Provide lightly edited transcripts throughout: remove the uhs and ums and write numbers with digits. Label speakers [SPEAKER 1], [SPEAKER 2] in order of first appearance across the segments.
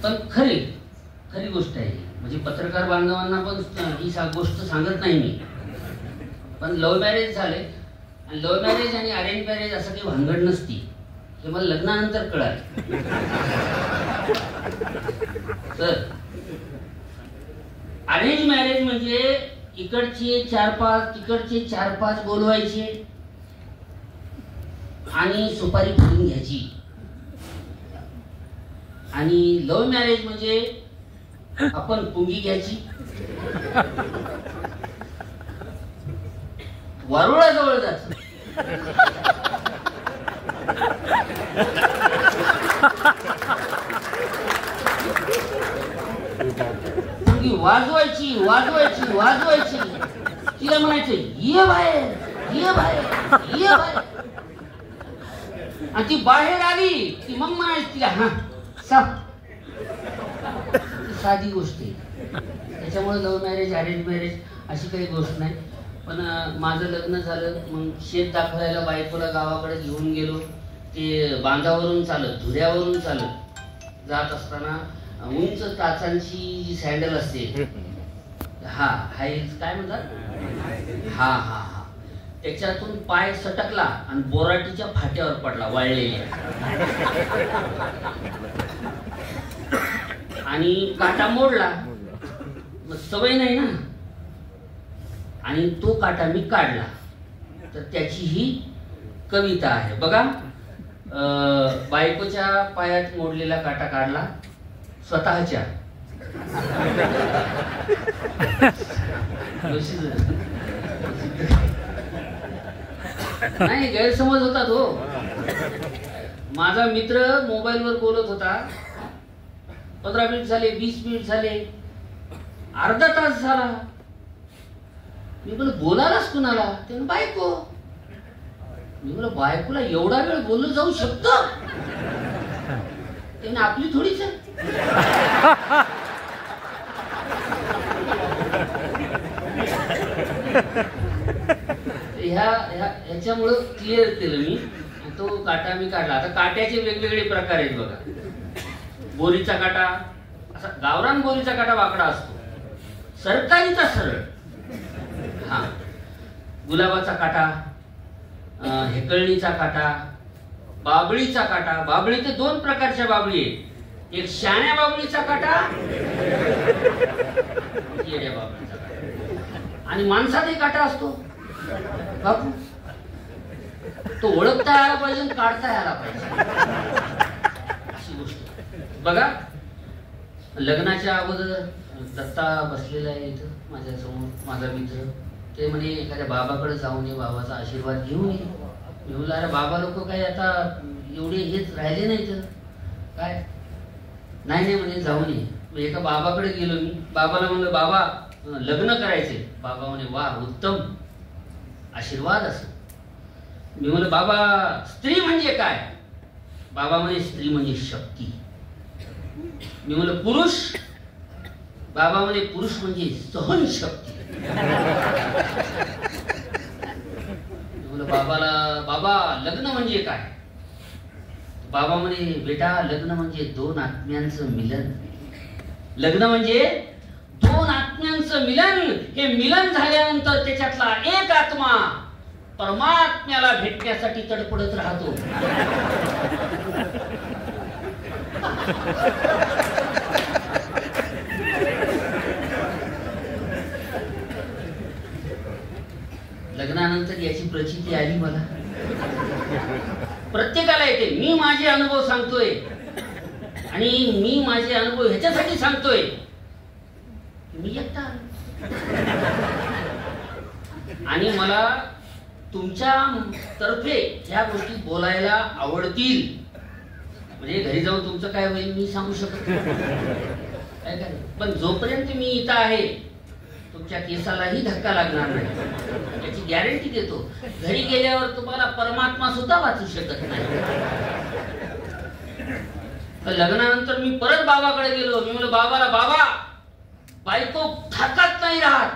[SPEAKER 1] पण खरी खरी गोष्ट आहे, म्हणजे पत्रकार बांधवांना पण ही गोष्ट सांगत नाही मी. पण लव्ह मॅरेज झाले, आणि लव्ह मॅरेज आणि अरेंज मॅरेज असं काही भानगड नसती, हे मला लग्नानंतर कळालं. तर अरेंज मॅरेज म्हणजे इकडचे 4-5 तिकडचे 4-5 बोलवायचे आणि सुपारी फोडून घ्यायची. आणि लव्ह मॅरेज म्हणजे आपण पुंगी घ्यायची, वारुळाजवळ जायचं, पुंगी वाजवायची वाजवायची वाजवायची, तिला म्हणायचं ये बाहेर ये बाहेर ये बाहेर, आणि ती बाहेर आली की मग म्हणायची तिला हा साप. साधी गोष्ट आहे. त्याच्यामुळे लव्ह मॅरेज अरेंज मॅरेज अशी काही गोष्ट नाही. पण माझं लग्न झालं, मग शेत दाखवायला बायकोला गावाकडे घेऊन गेलो. ते बांधावरून चालत धुऱ्यावरून चालत जात असताना उंच टाचांची जी सँडल असते, हा हाईल्स काय म्हणतात, हा हा हा, त्याच्यातून पाय सटकला आणि बोराटीच्या फाट्यावर पडला वाळलेल्या, आणि काटा मोडला. मग सवय नाही ना, आणि तो काटा मी काढला. तर त्याची ही कविता आहे बघा. बायकोच्या पायात मोडलेला काटा काढला स्वतःच्या. नाही, गैरसमज होतात हो. माझा मित्र मोबाईलवर बोलत होता, 15 मिनिट झाले, 20 मिनिट झाले, अर्धा तास झाला. मी बोल बोलायलाच कुणाला, ते बायको. मी बोल बायकोला एवढा वेळ बोललं जाऊ शकतं, त्याने आपली थोडीच आहे. ह्याच्यामुळं क्लिअर केलं मी. तो काटा मी काढला. आता काट्याचे वेगवेगळे प्रकार आहेत बघा. बोरीचा काटा, असा गावरान बोरीचा काटा वाकडा असतो, सरकारीचा सरळ, हा गुलाबाचा काटा, हेकळणीचा काटा, बाबळीचा काटा. बाबळी ते 2 प्रकारच्या बाबळी आहेत, एक शाण्या बाबळीचा काटा, येड्या बाबळीचा काटा, आणि माणसात एक काटा असतो बापू, तो ओळखता आला पाहिजे, काढता आला पाहिजे, अशी गोष्ट बघा. लग्नाच्या अगोदर दत्ता बसलेला आहे इथं माझ्या समोर, माझा मित्र. ते म्हणे एखाद्या बाबाकडे जाऊन ये, बाबाचा आशीर्वाद घेऊन ये. मी म्हणलं अरे बाबा लोक काही आता एवढे हेच राहिले नाही तर काय. नाही म्हणे जाऊन ये. एका बाबाकडे गेलो मी. बाबाला म्हणलं बाबा लग्न करायचे. बाबा म्हणे वा उत्तम, आशीर्वाद असो. मी म्हणलं बाबा स्त्री म्हणजे काय. बाबा म्हणे स्त्री म्हणजे शक्ती. मी म्हणलं पुरुष. बाबा म्हणे पुरुष म्हणजे सहनशक्ती. बाबाला बाबा लग्न म्हणजे काय. बाबा म्हणे बेटा लग्न म्हणजे 2 आत्म्यांचं मिलन. लग्न म्हणजे 2 आत्म्यांचं मिलन. हे मिलन झाल्यानंतर त्याच्यातला एक आत्मा परमात्म्याला भेटण्यासाठी तडपडत राहतो. लग्नानंतर याची प्रचिती आली मला. प्रत्येकाला येते. मी माझे अनुभव सांगतोय, आणि मी माझे अनुभव ह्याच्यासाठी सांगतोय मी एकटा, आणि मला तुमच्या तर्फे ह्या गोष्टी बोलायला आवडतील. म्हणजे घरी जाऊन तुमचं काय होईल मी सांगू शकत काय काय. पण जोपर्यंत मी इथं आहे तुमच्या केसालाही धक्का लागणार नाही याची गॅरंटी देतो. घरी गेल्यावर तुम्हाला परमात्मा सुद्धा वाचू शकत नाही. लग्नानंतर मी परत बाबाकडे गेलो. मी म्हणलं बाबाला बाबा बायको थाकात नाही राहत.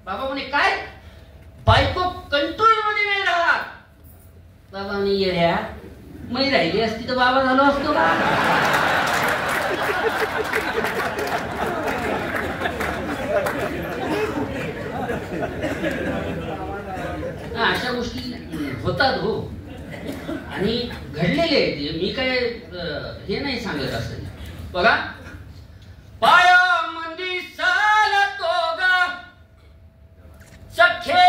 [SPEAKER 1] बाबा म्हणे काय. बायको कंट्रोल मध्ये नाही राहत. बाबा म्हणे येड्या मै राहिली असती तर बाबा झालो असतो का. होतात हो, आणि घडलेले आहेत. मी काय हे नाही सांगत असं. बघा, पाया मंदी चालतो ग सखे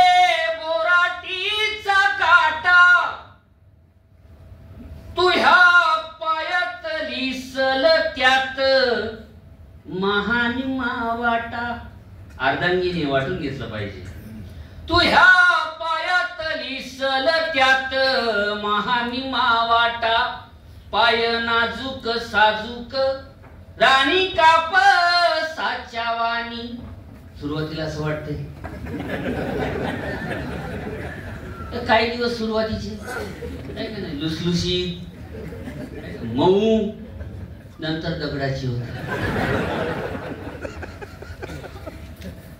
[SPEAKER 1] बोराटीचा काटा, तुझ्या पायातली सलत्यात महानिमा वाटा. अर्धांगिनी वाटून घेतलं पाहिजे. तुझ्या पायातली सलत्यात महानिमा वाटा, पाय नाजूक साजूक राणी कापसाच्या वाणी. सुरुवातीला असं वाटतंय काही दिवस सुरुवातीचे लुसलुशीत मऊ, नंतर दगडाची होते.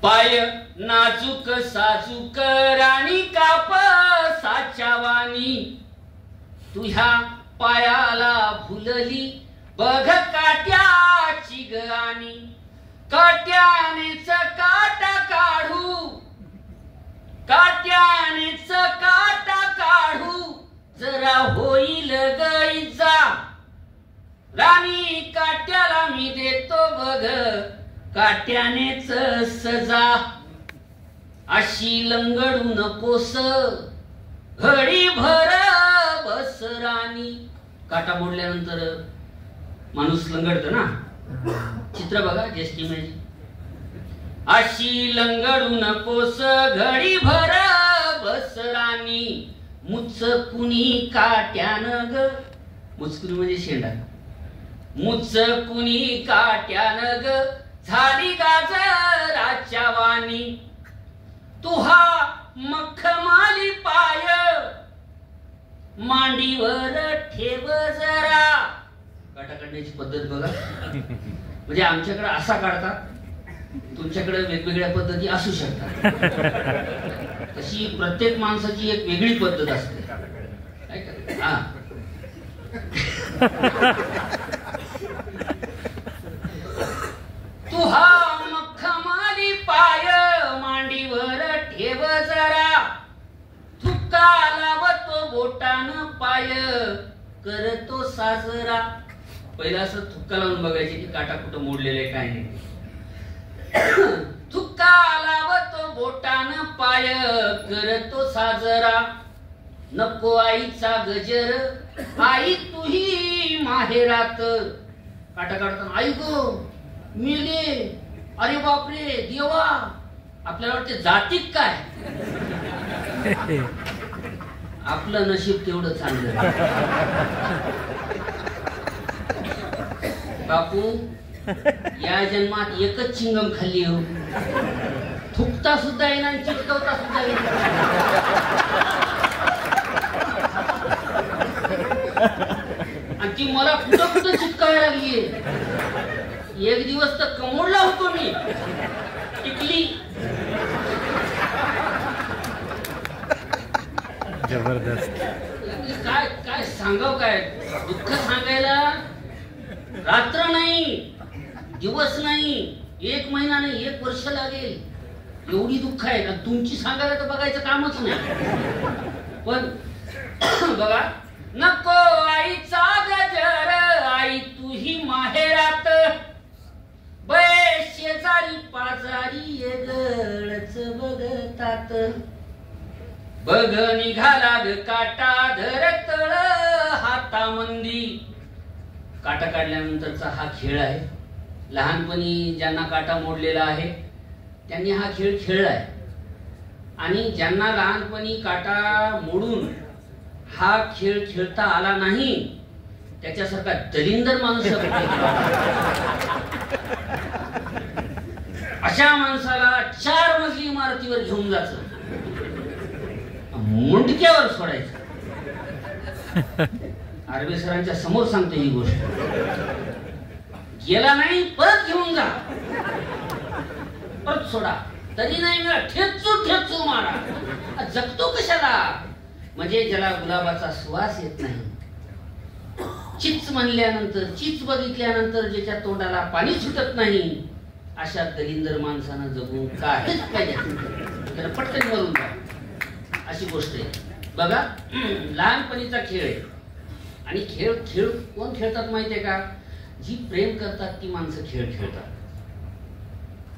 [SPEAKER 1] पाय नाजूक साजूक राणी कापसाच्या वाणी, तुझ्या पायाला फुलली बघ काट्याची गाणी. काट्यानेच काटा काढू, काट्यानेच काटा काढू, जरा होईल गईचा. राणी काट्याला मी देतो बघ काट्यानेच सजा. अशी लंगडू नकोस घडी भर बस राणी. काटा मोडल्यानंतर माणूस लंगडतो ना, चित्र बघा, जस्ट इमॅजिन. अशी लंगडू नकोस घडी भर बस राणी, मुचकुनी काट्यानं ग. मुचकुनी म्हणजे शेंडा. मुचकुनी काट्यानं ग झाली गाजराच्या वाणी. तुहा मखमाली पाय मांडीवर ठेव जरा. काटा काढण्याची पद्धत बघा, म्हणजे आमच्याकडे असा काढतात, तुमच्याकडे वेगवेगळ्या पद्धती असू शकतात. तशी प्रत्येक माणसाची एक वेगळी पद्धत असते. हा, तुहा मखमाली पाय मांडीवर ठेव जरा. थुक्का लावतो बोटानं पाय करतो साजरा. पहिला असं थुक्का लावून बघायचे की काटा कुठं मोडलेले काय नाही. थुक्का लावतो बोटानं पाय करतो साजरा. नको आईचा गजर आई तुही माहेरात. काटा काढताना आई गो मिले, अरे बापरे देवा, आपल्याला वाटते जातीत काय. आपलं नशीब तेवढं चांगलं. बापू या जन्मात एकच चिंगम खाल्ली हो, थुकता सुद्धा येणार, चिटकवता सुद्धा येणार. आणि ती मला कुठं कुठं चिटकायला लागलीये. एक दिवस तर कमोडला होतो मी, टिकली.
[SPEAKER 2] जबरदस्त.
[SPEAKER 1] काय काय सांगाव, काय दुःख सांगायला रात्र नाही, दिवस नाही, एक महिना नाही, एक वर्ष लागेल. एवढी दुःख आहे का तुमची. सांगायला तर बघायचं कामच नाही. पण बघा, नको आईचा गजर आई तुही माहेरात. शेजारी पाजारी गळच बघतात. बघ निघाला ग काटा धर तळ हातामंदी. काटा काढल्यानंतरचा हा खेळ आहे. लहानपणी ज्यांना काटा मोडलेला आहे त्यांनी हा खेळ खेळलाय. आणि ज्यांना लहानपणी काटा मोडून हा खेळ खेळता आला नाही त्याच्यासारखा दलिंदर माणूस अशा माणसाला 4 मजली इमारतीवर घेऊन जायचं, मुंडक्यावर सोडायचं. आर्वे सरांच्या समोर सांगतो ही गोष्ट. गेला नाही परत घेऊन जा, परत सोडा, तरी नाही मिळा ठेचू ठेचू मारा. जगतो कशाला? म्हणजे ज्याला गुलाबाचा सुवास येत नाही, चिच म्हणल्यानंतर, चिच बघितल्यानंतर ज्याच्या तोंडाला पाणी सुटत नाही, अशा दलिंदर माणसानं जगून काहीच पाहिजे, त्याला पटकन मरून जा, अशी गोष्ट आहे. बघा लहानपणीचा खेळ आहे. आणि खेळ खेळ कोण खेळतात माहितीये का? जी प्रेम करतात ती माणसं खेळ खेळतात.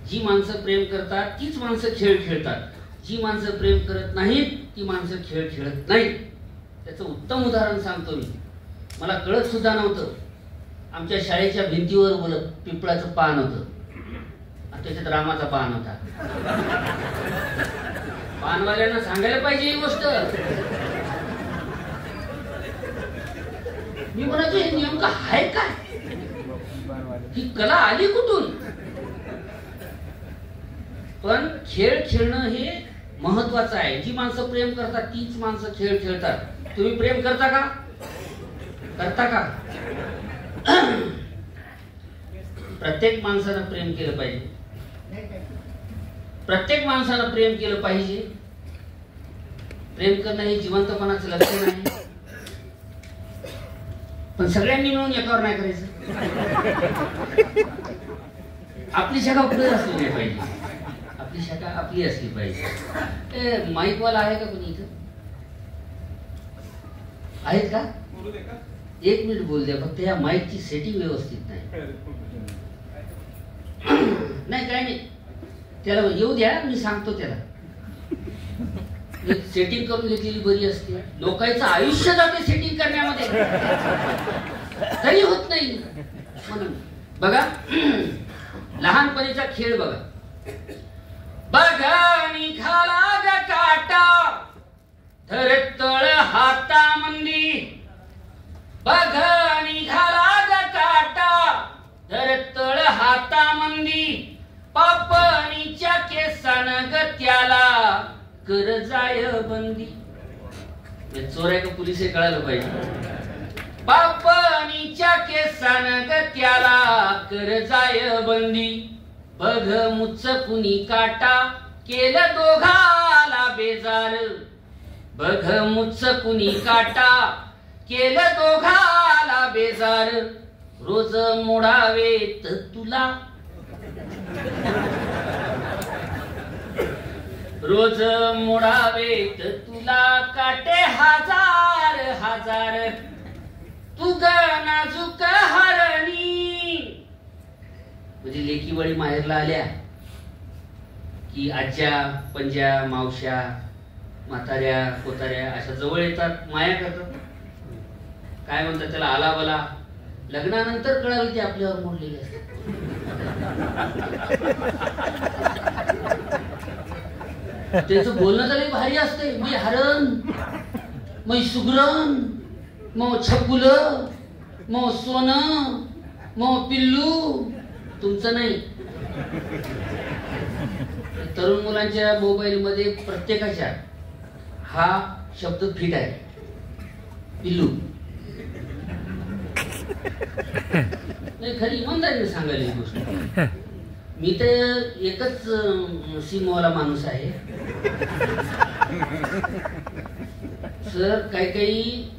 [SPEAKER 1] जी माणसं प्रेम करतात तीच माणसं खेळ खेळतात. जी माणसं प्रेम करत नाहीत ती माणसं खेळ खेळत नाहीत. त्याचं उत्तम उदाहरण सांगतो मी. मला कळत सुद्धा नव्हतं. आमच्या शाळेच्या भिंतीवर बोलत पिंपळाचं पान होतं, त्याच्यात रामाचा पान होता. पानवाल्यांना सांगायला पाहिजे ही गोष्ट. मी म्हणायचो हे नेमकं आहे काय? ही कला आली कुठून? पण खेळ खेळणं हे महत्वाचं आहे. जी माणसं प्रेम करतात तीच माणसं खेळ खेळतात. तुम्ही प्रेम करता का? करता का? प्रत्येक माणसानं प्रेम केलं पाहिजे. प्रत्येक माणसानं प्रेम केलं पाहिजे. प्रेम करणं हे जिवंतपणाचं लक्षण आहे. पण सगळ्यांनी मिळून एकावर नाही करायचं. आपली शाखा पुढे असली नाही पाहिजे. आपली शाखा आपली असली पाहिजे. माईकवाला आहे का कोणी इथं? आहेत का? एक मिनिट बोल द्या फक्त. या माईकची सेटिंग व्यवस्थित नाही. नाही काय नाही, त्याला येऊ द्या, मी सांगतो त्याला. सेटिंग करून घेतलेली बरी असते. लोकांचं आयुष्य जाते सेटिंग करण्यामध्ये, तरी होत नाही. म्हणून बघा लहानपणीचा खेळ बघा. बघा निघाला ग काटा धरतळ हातामंदी. बघा निघाला ग काटा धरतळ हातामंदी. पापणीच्या केसान ग त्याला कर जाय बंदी. चोर आहे का पोलीस हे कळायला पाहिजे. पापणीच्या केसान ग त्याला कर जाय बंदी. बघ मुच्च कुणी काटा केलं दोघाला बेजार. बघ मुच्च कुणी काटा केलं दोघाला बेजार. रोज मोडावेत तुला, रोज मोडावेत तुला काटे हजार हजार. तू ग नाजूक हरणी. म्हणजे लेकीवळी माहेरला आल्या की आज्या पंज्या मावश्या म्हाताऱ्या कोताऱ्या अशा जवळ येतात, माया करतात. काय म्हणतात त्याला, आला बला. लग्नानंतर कळालं ते आपल्यावर मोडलेले असतात. त्याचं बोलणं तरी भारी असते. मी हरण, मै सुगरण, मग छकुल, मग सोनं, मग पिल्लू. तुमचं नाही. तरुण मुलांच्या मोबाईल मध्ये प्रत्येकाच्या हा शब्द फिट आहे, पिल्लू. नाही खरी इमानदारीने सांगायला ही गोष्ट. मी तर एकच सिमवाला माणूस आहे सर. काही काही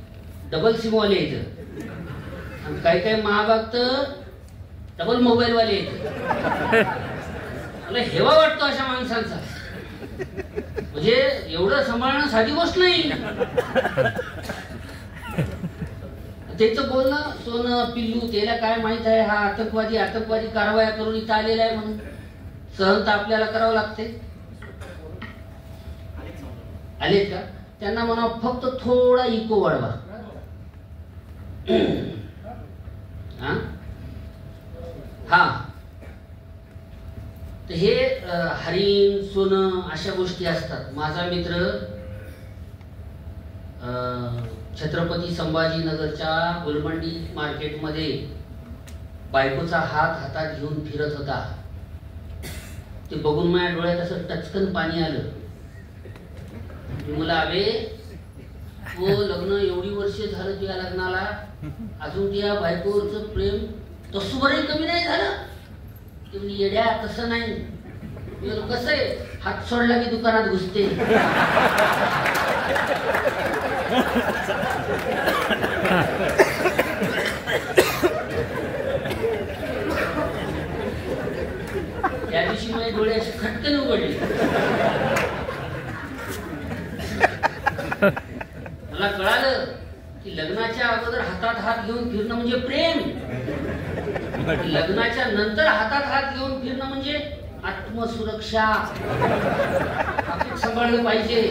[SPEAKER 1] डबल सिमवाले येत आणि काही काही महाभाग तर डबल मोबाईल वाले येत. मला हेवा वाटतो अशा माणसांचा. म्हणजे एवढं सांभाळणं साधी गोष्ट नाही. त्याचं बोलणं सोनं पिल्लू, त्याला काय माहित आहे हा आतंकवादी कारवाया करून इथं आलेला आहे म्हणून. सहन तर आपल्याला करावं लागते. आलेत का? त्यांना म्हणा फक्त थोडा इको वाढवा. हा तर हे हरिण सोनं अशा गोष्टी असतात. माझा मित्र छत्रपती संभाजीनगरच्या गुलमंडी मार्केटमध्ये बायकोचा हात हातात घेऊन फिरत होता. ते बघून माझ्या डोळ्यात असं टचकन पाणी आलं. मला अबे तो लग्न एवढी वर्ष झालं तुझ्या लग्नाला, अजून तुझ्या बायकोवरचं प्रेम तसुवरही कमी नाही झालं. ते म्हणजे येड्या तसं नाही. कसं आहे, हात सोडला की दुकानात घुसते. त्या दिवशी माझे डोळे असे खटकन उघडले. लग्नाच्या अगोदर हातात हात घेऊन फिरणं म्हणजे प्रेम, लग्नाच्या नंतर हातात हात घेऊन फिरणं म्हणजे आत्मसुरक्षा. आपण सांभाळलं पाहिजे.